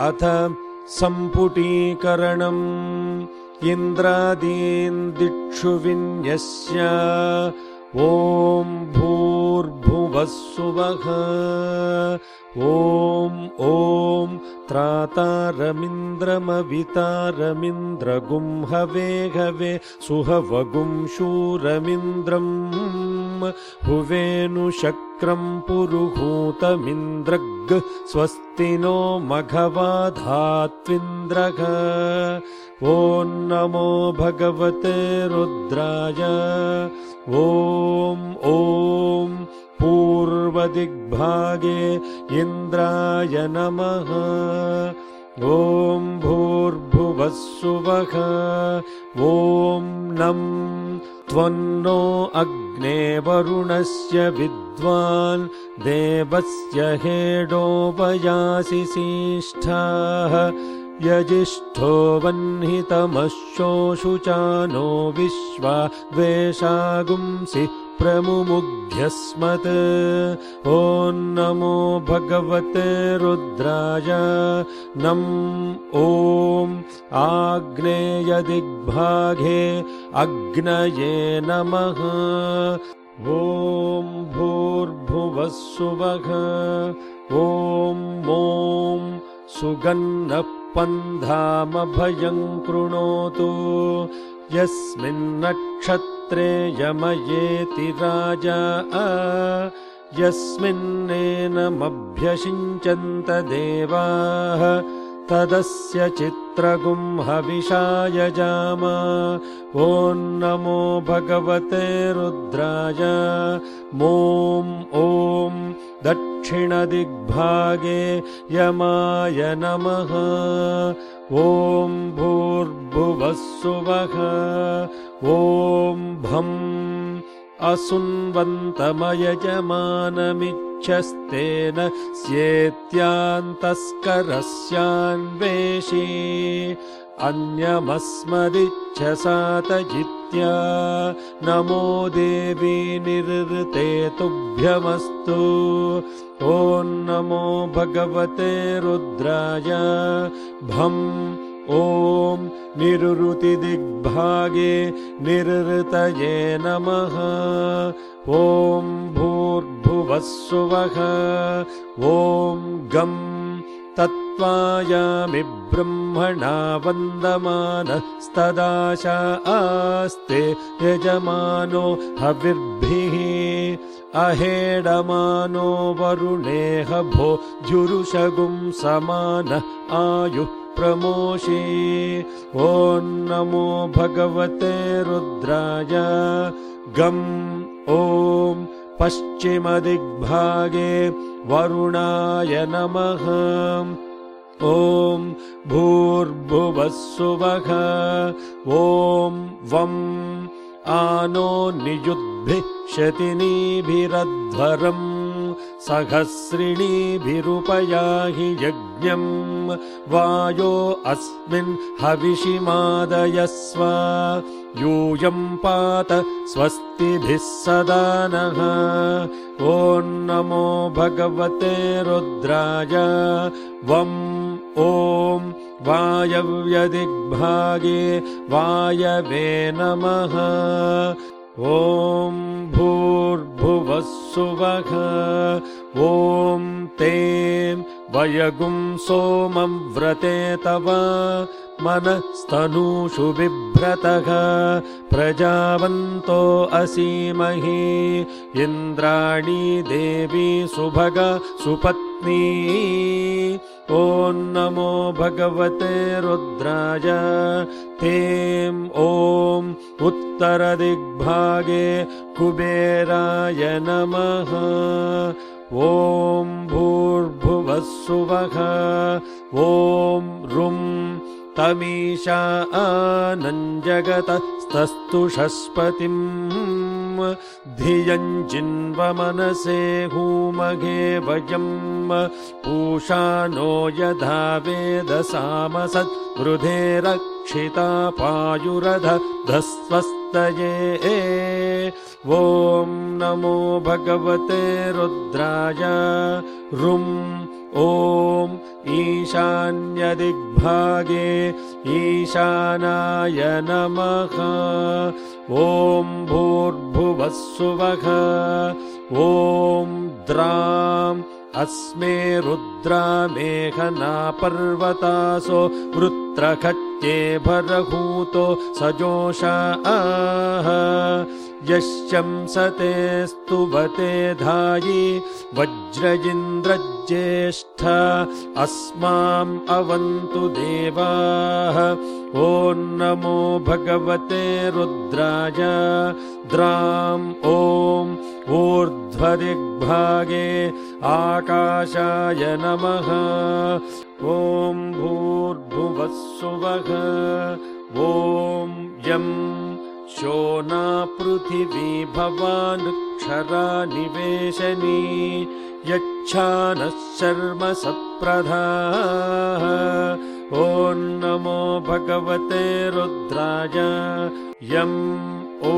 अथ सम्पुटीकरणम् इन्द्रादीन् दिक्षु विन्यस्य ॐ भूर्भुवः सुवः ॐ त्रातारमिन्द्रमवितारमिन्द्रगुं हवे हवे सुहवगुं शूरमिन्द्रम् हुवेनुशक्रं पुरुहूतमिन्द्रग स्वस्ति नो मघवाधात्विन्द्रः ॐ नमो भगवते रुद्राय ॐ पूर्वदिग्भागे इन्द्राय नमः ॐ भूर्भुवः सुवः ॐ नं त्वन्नो अग्ने वरुणस्य विद्वान् देवस्य हेडोपयासि सीष्ठाः यजिष्ठो वह्नितमश्चोषुचानो विश्वा द्वेषागुंसि प्रमुमुग्ध्यस्मत् ॐ नमो भगवते रुद्राय ॐ आग्नेयदिग्भागे अग्नये नमः ॐ भूर्भुवः सुवः ॐ सुगन्नः पन्धामभयं कृणोतु यस्मिन्नक्षत्रे यमयेति राजा यस्मिन्नेनमभ्यषिञ्चन्त देवाः तदस्य चित्रगुं हविषाय जाम ॐ नमो भगवते रुद्राय ॐ दक्षिणदिग्भागे यमाय नमः ॐ भूर्भुवः सुवः ॐ भं असुन्वन्तमयजमानमिच्छस्तेन स्येत्यान्तस्करस्यान्वेषी अन्यमस्मदिच्छसातजित्या नमो देवी निर्ऋते तुभ्यमस्तु ॐ नमो भगवते रुद्राय भं ॐ निरुतिदिग्भागे निर्ऋतये नमः ॐ भूर्भुवः सुवः ॐ गं तत्त्वायामि ब्रह्मणा वन्दमानस्तदाशा आस्ते यजमानो हविर्भिः अहेडमानो वरुणेह भो जुरुषगुं समान आयुः प्रमोषि ॐ नमो भगवते रुद्राय गं ॐ पश्चिमदिग्भागे वरुणाय नमः ॐ भूर्भुवः सुवः ॐ वं आनो नियुद्भिः शतिनीभिरध्वरम् सहस्रिणीभिरुपयाहि यज्ञम् वायो अस्मिन् हविषिमादयस्व यूयं पात स्वस्तिभिः सदा नः ॐ नमो भगवते रुद्राय ॐ वायव्यदिग्भागे वायवे नमः ॐ भूर्भुवः सुवः ॐ तें वयगुं सोमं व्रते तव मनस्तनूषु बिभ्रतः प्रजावन्तो असीमहि इन्द्राणी देवी सुभगा सुपत्नी ॐ नमो भगवते रुद्राय तें ॐ उत्तरदिग्भागे कुबेराय नमः ॐ भूर्भुवः सुवः ॐ रुं तमीशा आनञ्जगतस्तस्तुषस्पतिम् धियं जिन्वमनसे हूमहे वयं पूषा नो यथा वेदसामसत् वृधे रक्षिता पायुरधस्वस्तये ॐ नमो भगवते रुद्राय रुं ॐ ईशान्यदिग्भागे ईशानाय नमः। ॐ भूर्भुवस्सुवः। ॐ द्राम् अस्मे रुद्रामेघना पर्वतासो वृत्रखच्चे भरहूतो सजोषा आह। यश्चंसते स्तुवते धायि वज्रजिन्द्रज्येष्ठ अस्माम् अवन्तु देवाः। ॐ नमो भगवते रुद्राय। द्राम् ॐ ऊर्ध्वदिग्भागे आकाशाय नमः। ॐ भूर्भुवस्सुवः। ॐ यम् शोना पृथिवी भवानक्षरा निवेशनी यच्छानः शर्म सत्प्रधाः। ॐ नमो भगवते रुद्राय। यम् ॐ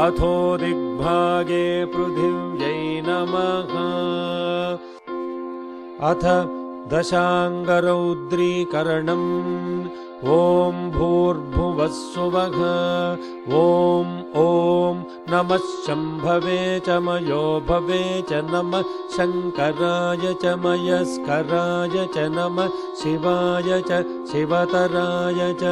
अथो दिग्भागे पृथिव्यै नमः। अथ दशाङ्गरौद्रीकरणम्। ॐ भूर्भुवस्सुवः। ॐ नमः शम्भवे च मयो भवे च नमः शङ्कराय च मयस्कराय च नमः शिवाय च शिवतराय च।